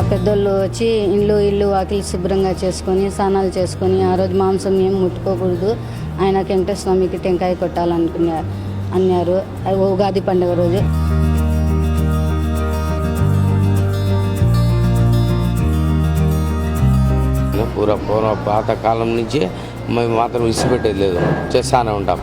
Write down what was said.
పెద్దోళ్ళు వచ్చి ఇల్లు వాకిలి శుభ్రంగా చేసుకొని స్నానాలు చేసుకొని ఆ రోజు మాంసం ఏం ముట్టుకోకూడదు, ఆయన వెంకటేశ్వర స్వామికి టెంకాయ అన్నారు ఉగాది పండుగ రోజు. పూర్వ పాతకాలం నుంచి మేము మాత్రం విసిపెట్టేది లేదు, చేస్తానే ఉంటాం.